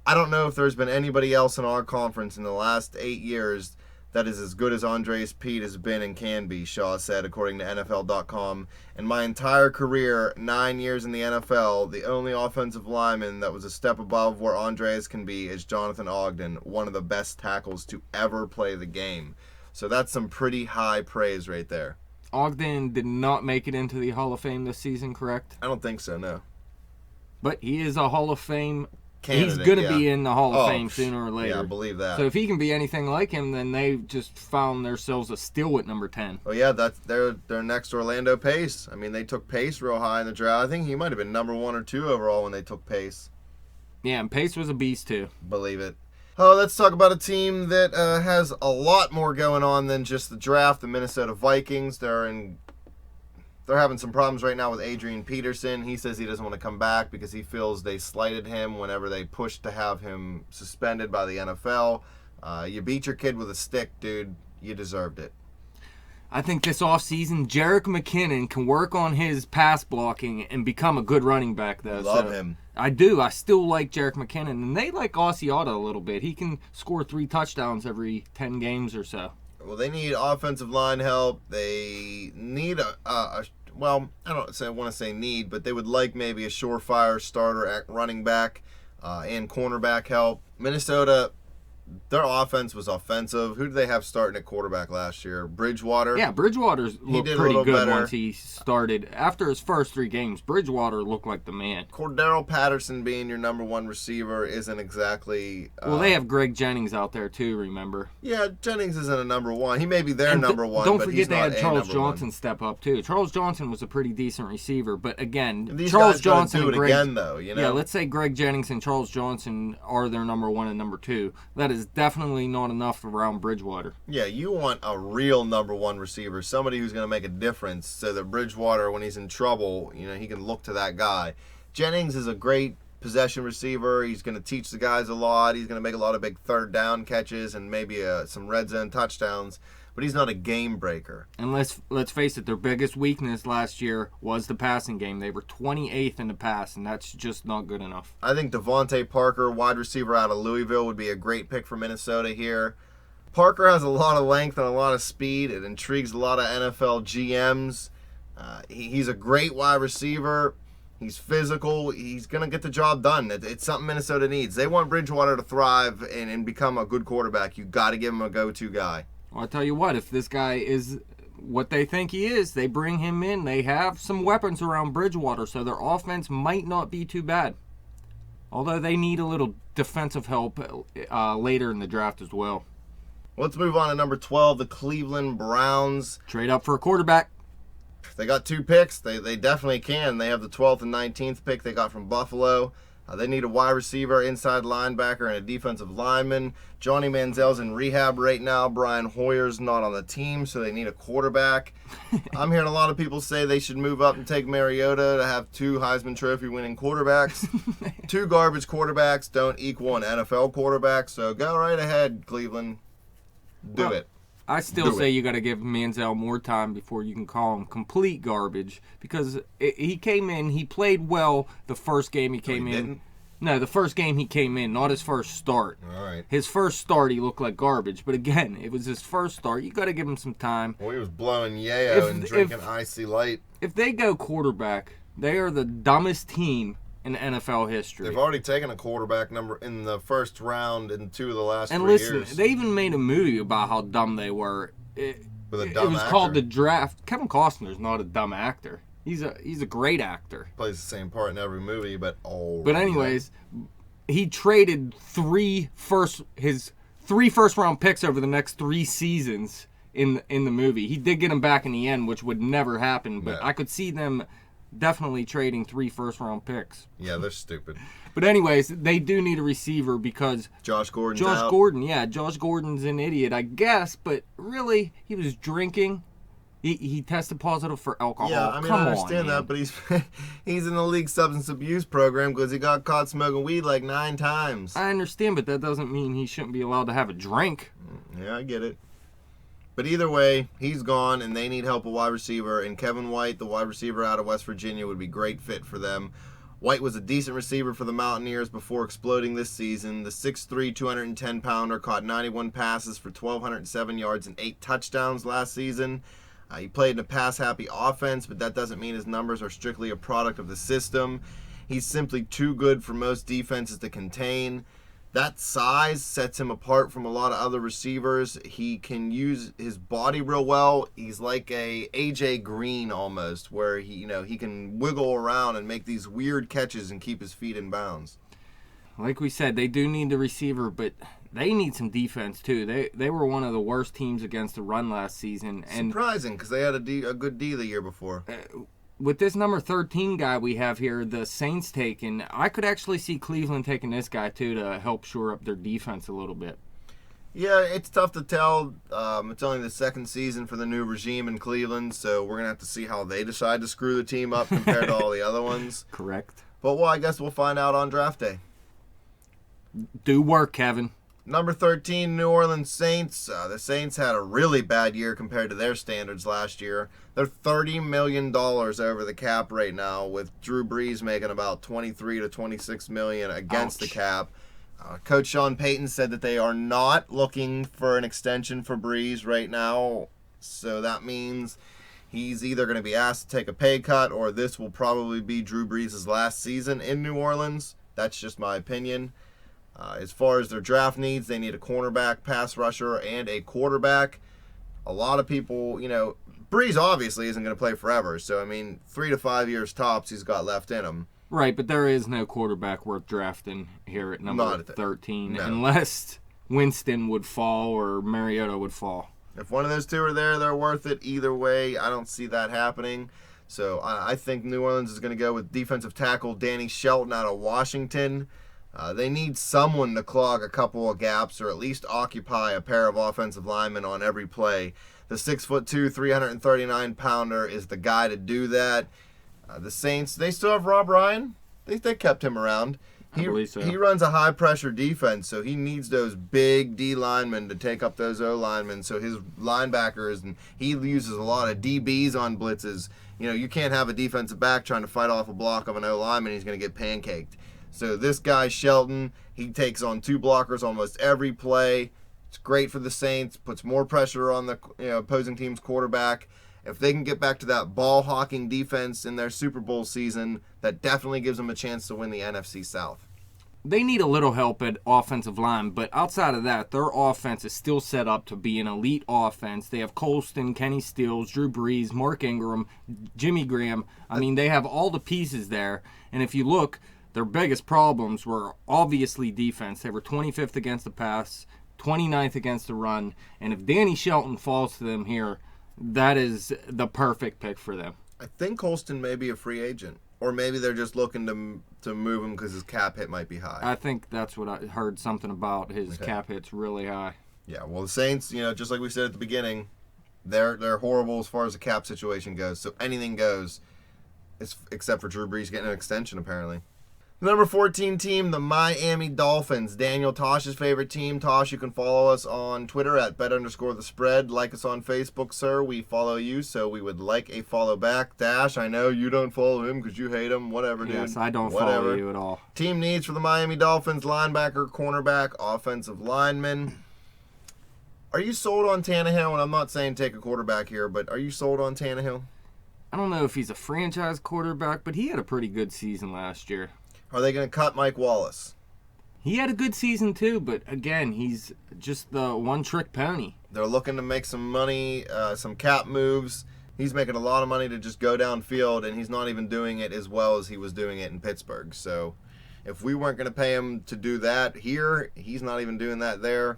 I don't know if there's been anybody else in our conference in the last 8 years that is as good as Andrus Peat has been and can be, Shaw said, according to NFL.com. In my entire career, 9 years in the NFL, the only offensive lineman that was a step above where Andrus can be is Jonathan Ogden, one of the best tackles to ever play the game. So that's some pretty high praise right there. Ogden did not make it into the Hall of Fame this season, correct? I don't think so, no. But he is a Hall of Fame Candidate, he's going to be in the Hall of Fame sooner or later. Yeah, I believe that. So if he can be anything like him, then they just found themselves a steal at number 10. Oh yeah, that's their next Orlando Pace. I mean, they took Pace real high in the draft. I think he might have been number 1 or 2 overall when they took Pace. Yeah, and Pace was a beast too. Believe it. Oh, let's talk about a team that has a lot more going on than just the draft. The Minnesota Vikings. They're having some problems right now with Adrian Peterson. He says he doesn't want to come back because he feels they slighted him whenever they pushed to have him suspended by the NFL. You beat your kid with a stick, dude. You deserved it. I think this offseason, Jerick McKinnon can work on his pass blocking and become a good running back, though. Love him. I do. I still like Jerick McKinnon. And they like Asiata a little bit. He can score 3 touchdowns every 10 games or so. Well, they need offensive line help. They need well, I don't want to say need, but they would like maybe a surefire starter at running back and cornerback help. Minnesota, their offense was offensive. Who did they have starting at quarterback last year? Bridgewater? Yeah, Bridgewater looked pretty good better. once he started. After his first 3 games, Bridgewater looked like the man. Cordero Patterson being your number 1 receiver isn't exactly... well, they have Greg Jennings out there too, remember? Yeah, Jennings isn't a number 1. He may be their number 1, don't but forget he's they not had Charles number Johnson 1. step up too. Charles Johnson was a pretty decent receiver, but again, These Charles guys gotta Johnson do and it Greg... again, though, you know? Yeah, let's say Greg Jennings and Charles Johnson are their number 1 and number 2. That is definitely not enough around Bridgewater. Yeah, you want a real number 1 receiver, somebody who's going to make a difference so that Bridgewater, when he's in trouble, he can look to that guy. Jennings is a great possession receiver. He's going to teach the guys a lot. He's going to make a lot of big third down catches and maybe some red zone touchdowns, but he's not a game breaker. And let's face it, their biggest weakness last year was the passing game. They were 28th in the pass, and that's just not good enough. I think DeVante Parker, wide receiver out of Louisville, would be a great pick for Minnesota here. Parker has a lot of length and a lot of speed. It intrigues a lot of NFL GMs. He's a great wide receiver. He's physical. He's going to get the job done. It's something Minnesota needs. They want Bridgewater to thrive and become a good quarterback. You got to give him a go-to guy. Well, I'll tell you what, if this guy is what they think he is. They bring him in. They have some weapons around Bridgewater, so their offense might not be too bad. Although they need a little defensive help later in the draft as well. Let's move on to number 12, the Cleveland Browns. Trade up for a quarterback. They got 2 picks. They definitely can. They have the 12th and 19th pick they got from Buffalo. They need a wide receiver, inside linebacker, and a defensive lineman. Johnny Manziel's in rehab right now. Brian Hoyer's not on the team, so they need a quarterback. I'm hearing a lot of people say they should move up and take Mariota to have 2 Heisman Trophy winning quarterbacks. 2 garbage quarterbacks don't equal an NFL quarterback, so go right ahead, Cleveland. Do it. I still say you got to give Manziel more time before you can call him complete garbage, because he came in, he played well the first game he came in. Didn't? No, the first game he came in, not his first start. All right. His first start, he looked like garbage, but again, it was his first start. You got to give him some time. Well, he was blowing yayo and drinking icy light. If they go quarterback, they are the dumbest team in NFL history. They've already taken a quarterback number in the first round in 2 of the last 3 and listen, years. they even made a movie about how dumb they were. With a It dumb was actor. called The Draft. Kevin Costner's not a dumb actor. He's a great actor. Plays the same part in every movie, but But anyways, he traded his 3 first-round picks over the next 3 seasons in the movie. He did get them back in the end, which would never happen, but No. I could see them definitely trading 3 first-round picks. Yeah, they're stupid. But anyways, they do need a receiver because Josh Gordon's Josh out. Gordon's an idiot, I guess, but really, he was drinking. He tested positive for alcohol. Yeah, I mean, Come I understand on, that, but he's in the league substance abuse program because he got caught smoking weed like 9 times. I understand, but that doesn't mean he shouldn't be allowed to have a drink. Yeah, I get it. But either way, he's gone, and they need help at wide receiver. And Kevin White, the wide receiver out of West Virginia, would be a great fit for them. White was a decent receiver for the Mountaineers before exploding this season. The 6'3", 210-pounder caught 91 passes for 1,207 yards and 8 touchdowns last season. He played in a pass-happy offense, but that doesn't mean his numbers are strictly a product of the system. He's simply too good for most defenses to contain. That size sets him apart from a lot of other receivers. He can use his body real well. He's like a A.J. Green almost, where he can wiggle around and make these weird catches and keep his feet in bounds. Like we said, they do need the receiver, but they need some defense too. They were one of the worst teams against the run last season. And surprising, because they had a good D the year before. with this number 13 guy we have here, the Saints taking, I could actually see Cleveland taking this guy too to help shore up their defense a little bit. Yeah, it's tough to tell. It's only the 2nd season for the new regime in Cleveland, so we're going to have to see how they decide to screw the team up compared to all the other ones. Correct. But, well, I guess we'll find out on draft day. Do work, Kevin. Number 13, New Orleans Saints. The Saints had a really bad year compared to their standards last year. They're $30 million over the cap right now, with Drew Brees making about $23 to $26 million against the cap. Coach Sean Payton said that they are not looking for an extension for Brees right now, so that means he's either going to be asked to take a pay cut, or this will probably be Drew Brees' last season in New Orleans. That's just my opinion. As far as their draft needs, they need a cornerback, pass rusher, and a quarterback. A lot of people, Brees obviously isn't going to play forever, so, 3 to 5 years tops he's got left in him. Right, but there is no quarterback worth drafting here at number 13, unless Winston would fall or Mariota would fall. If one of those two are there, they're worth it. Either way, I don't see that happening. So I think New Orleans is going to go with defensive tackle Danny Shelton out of Washington. They need someone to clog a couple of gaps or at least occupy a pair of offensive linemen on every play. The 6'2", 339-pounder is the guy to do that. The Saints, they still have Rob Ryan. They kept him around. I believe so. He runs a high-pressure defense, so he needs those big D linemen to take up those O linemen. So his linebackers, and he uses a lot of DBs on blitzes. You can't have a defensive back trying to fight off a block of an O lineman. He's going to get pancaked. So this guy, Shelton, he takes on 2 blockers almost every play. It's great for the Saints, puts more pressure on the opposing team's quarterback. If they can get back to that ball-hawking defense in their Super Bowl season, that definitely gives them a chance to win the NFC South. they need a little help at offensive line, but outside of that, their offense is still set up to be an elite offense. They have Colston, Kenny Stills, Drew Brees, Mark Ingram, Jimmy Graham. I mean, they have all the pieces there. And if you look, their biggest problems were obviously defense. They were 25th against the pass, 29th against the run. And if Danny Shelton falls to them here, that is the perfect pick for them. I think Colston may be a free agent. Or maybe they're just looking to move him because his cap hit might be high. I think that's what I heard something about. His cap hit's really high. Yeah, well, the Saints, just like we said at the beginning, they're horrible as far as the cap situation goes. So anything goes, except for Drew Brees getting an extension, apparently. The number 14 team, the Miami Dolphins. Daniel, Tosh's favorite team. Tosh, you can follow us on Twitter at bet_the_spread. Like us on Facebook, sir. We follow you, so we would like a follow back. Dash, I know you don't follow him because you hate him. Whatever, dude. Yes, I don't follow you at all. Team needs for the Miami Dolphins: linebacker, cornerback, offensive lineman. Are you sold on Tannehill? And I'm not saying take a quarterback here, but are you sold on Tannehill? I don't know if he's a franchise quarterback, but he had a pretty good season last year. Are they going to cut Mike Wallace? He had a good season too, but again, he's just the one-trick pony. They're looking to make some money, some cap moves. He's making a lot of money to just go downfield, and he's not even doing it as well as he was doing it in Pittsburgh. So if we weren't going to pay him to do that here, he's not even doing that there.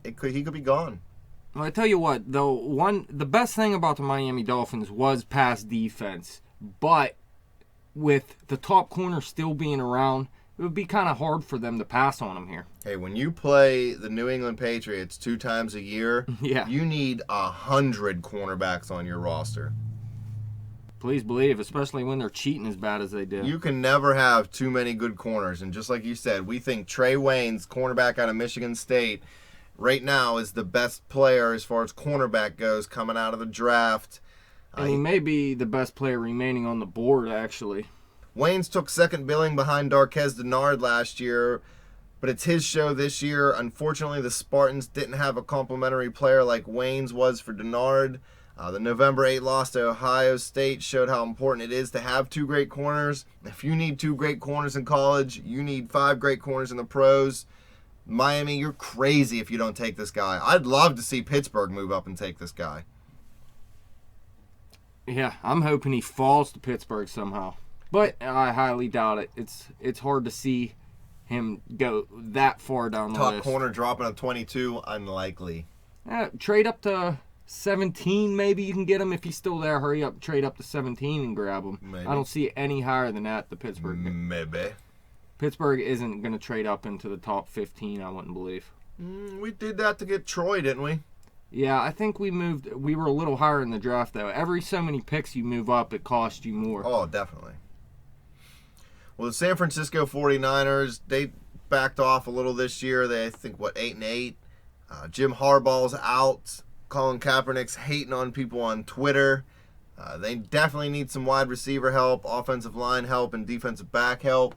He could be gone. Well, I tell you what, though, the best thing about the Miami Dolphins was pass defense, but with the top corner still being around, it would be kind of hard for them to pass on him here. Hey, when you play the New England Patriots 2 times a year, you need 100 cornerbacks on your roster. Please believe, especially when they're cheating as bad as they do. You can never have too many good corners, and just like you said, we think Trae Waynes, cornerback out of Michigan State, right now is the best player as far as cornerback goes coming out of the draft. And he may be the best player remaining on the board, actually. Waynes took second billing behind Darqueze Dennard last year, but it's his show this year. Unfortunately, the Spartans didn't have a complimentary player like Waynes was for Dennard. The November 8 loss to Ohio State showed how important it is to have 2 great corners. If you need 2 great corners in college, you need 5 great corners in the pros. Miami, you're crazy if you don't take this guy. I'd love to see Pittsburgh move up and take this guy. Yeah, I'm hoping he falls to Pittsburgh somehow. But I highly doubt it. It's hard to see him go that far down the list. Top corner dropping at 22, unlikely. Trade up to 17, maybe you can get him if he's still there. Hurry up, trade up to 17 and grab him. Maybe. I don't see any higher than that, the Pittsburgh. Maybe. Pittsburgh isn't going to trade up into the top 15, I wouldn't believe. We did that to get Troy, didn't we? Yeah, I think we were a little higher in the draft, though. Every so many picks you move up, it costs you more. Oh, definitely. Well, the San Francisco 49ers, they backed off a little this year. They, I think, 8-8. Jim Harbaugh's out. Colin Kaepernick's hating on people on Twitter. They definitely need some wide receiver help, offensive line help, and defensive back help.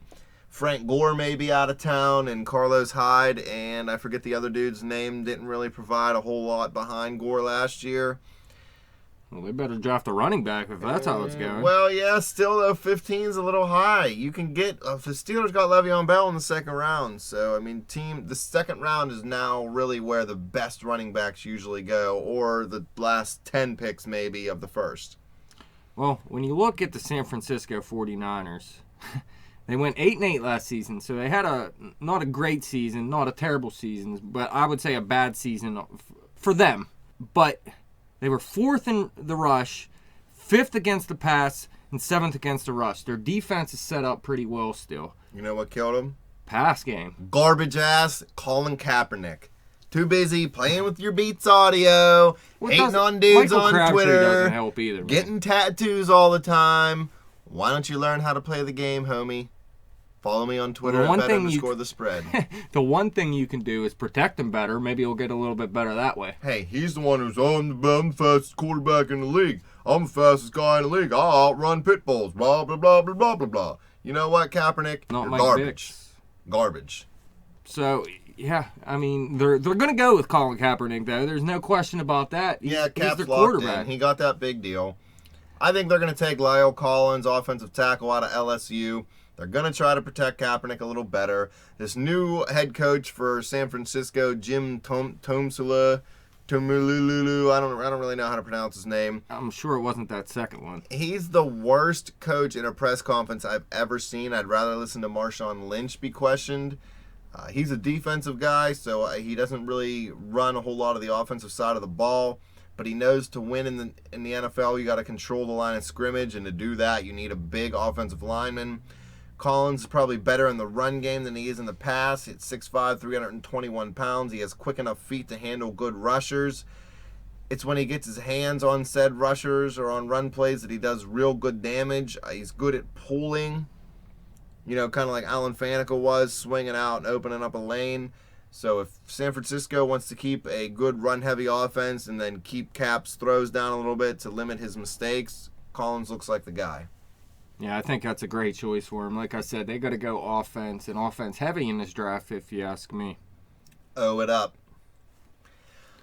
Frank Gore may be out of town, and Carlos Hyde, and I forget the other dude's name, didn't really provide a whole lot behind Gore last year. Well, they better draft a running back if that's how it's going. Well, yeah, still, though, 15's a little high. You can get, the Steelers got Le'Veon Bell in the second round, so, I mean, the second round is now really where the best running backs usually go, or the last 10 picks, maybe, of the first. Well, when you look at the San Francisco 49ers... They went 8-8 last season, so they had not a great season, not a terrible season, but I would say a bad season for them. But they were 4th in the rush, 5th against the pass, and 7th against the rush. Their defense is set up pretty well still. You know what killed them? Pass game. Garbage ass Colin Kaepernick. Too busy playing with your Beats audio, hating on dudes Michael on Crabtree Twitter, doesn't help either, man. Getting tattoos all the time. Why don't you learn how to play the game, homie? Follow me on Twitter at bet_the_spread. The one thing you can do is protect him better. Maybe he'll get a little bit better that way. Hey, he's the one who's, I'm the fastest quarterback in the league. I'm the fastest guy in the league. I'll outrun pit bulls. Blah, blah, blah, blah, blah, blah, blah. You know what, Kaepernick? Not You're Mike garbage. Vick's. Garbage. So, yeah, I mean, they're going to go with Colin Kaepernick, though. There's no question about that. He's Cap's their locked quarterback. in. He got that big deal. I think they're going to take Lyle Collins, offensive tackle out of LSU. They're going to try to protect Kaepernick a little better. This new head coach for San Francisco, Jim Tomsula, I don't really know how to pronounce his name. I'm sure it wasn't that second one. He's the worst coach in a press conference I've ever seen. I'd rather listen to Marshawn Lynch be questioned. He's a defensive guy, so he doesn't really run a whole lot of the offensive side of the ball. But he knows to win in the NFL, you got to control the line of scrimmage, and to do that, you need a big offensive lineman. Collins is probably better in the run game than he is in the pass. He's 6'5", 321 pounds. He has quick enough feet to handle good rushers. It's when he gets his hands on said rushers or on run plays that he does real good damage. He's good at pulling, kind of like Alan Faneca was, swinging out and opening up a lane. So if San Francisco wants to keep a good run-heavy offense and then keep Cap's throws down a little bit to limit his mistakes, Collins looks like the guy. Yeah, I think that's a great choice for him. Like I said, they got to go offense and offense heavy in this draft, if you ask me. Oh, it up.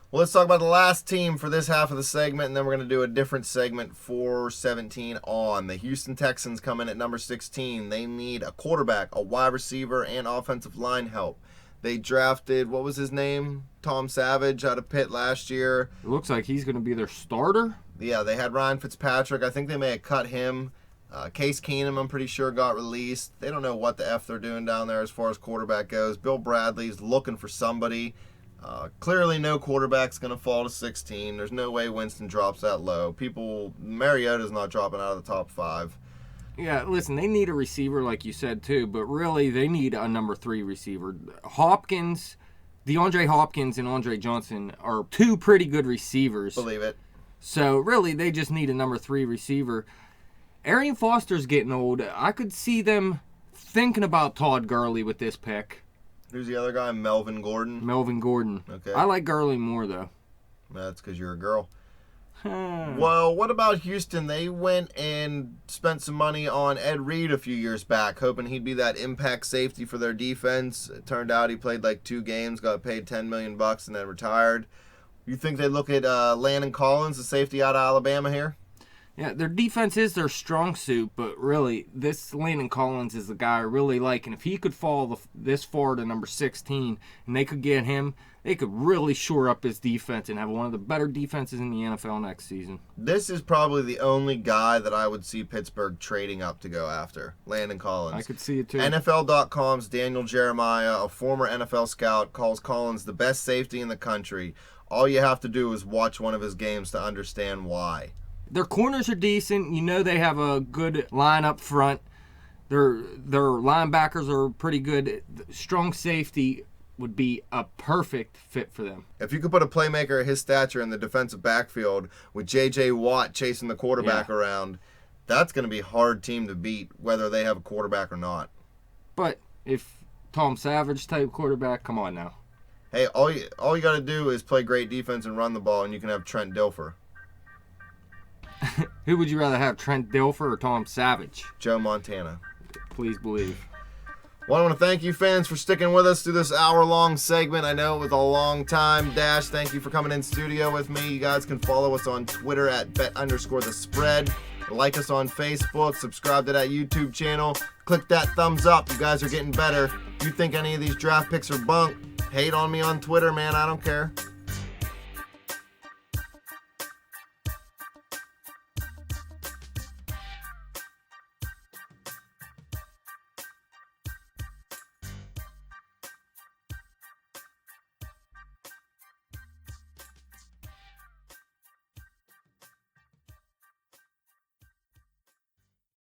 Well, let's talk about the last team for this half of the segment, and then we're going to do a different segment for 17 on. The Houston Texans come in at number 16. They need a quarterback, a wide receiver, and offensive line help. They drafted, what was his name? Tom Savage out of Pitt last year. It looks like he's going to be their starter. Yeah, they had Ryan Fitzpatrick. I think they may have cut him. Case Keenum, I'm pretty sure, got released. They don't know what the F they're doing down there as far as quarterback goes. Bill Bradley's looking for somebody. Clearly no quarterback's going to fall to 16. There's no way Winston drops that low. Mariota's not dropping out of the top 5. Yeah, listen, they need a receiver like you said too, but really they need a number 3 receiver. DeAndre Hopkins and Andre Johnson are 2 pretty good receivers. Believe it. So really they just need a number 3 receiver. Arian Foster's getting old. I could see them thinking about Todd Gurley with this pick. Who's the other guy? Melvin Gordon. Okay. I like Gurley more, though. That's because you're a girl. Well, what about Houston? They went and spent some money on Ed Reed a few years back, hoping he'd be that impact safety for their defense. It turned out he played like 2 games, got paid $10 million, and then retired. You think they look at Landon Collins, the safety out of Alabama here? Yeah, their defense is their strong suit, but really, this Landon Collins is the guy I really like. And if he could fall this far to number 16 and they could get him, they could really shore up his defense and have one of the better defenses in the NFL next season. This is probably the only guy that I would see Pittsburgh trading up to go after, Landon Collins. I could see it too. NFL.com's Daniel Jeremiah, a former NFL scout, calls Collins the best safety in the country. All you have to do is watch one of his games to understand why. Their corners are decent. They have a good line up front. Their linebackers are pretty good. Strong safety would be a perfect fit for them. If you could put a playmaker of his stature in the defensive backfield with J.J. Watt chasing the quarterback around, that's going to be a hard team to beat, whether they have a quarterback or not. But if Tom Savage type quarterback, come on now. Hey, all you got to do is play great defense and run the ball, and you can have Trent Dilfer. Who would you rather have, Trent Dilfer or Tom Savage? Joe Montana. Please believe. Well, I want to thank you fans for sticking with us through this hour-long segment. I know it was a long time. Dash, thank you for coming in studio with me. You guys can follow us on Twitter at bet_the_spread. Like us on Facebook. Subscribe to that YouTube channel. Click that thumbs up. You guys are getting better. If you think any of these draft picks are bunk, hate on me on Twitter, man. I don't care.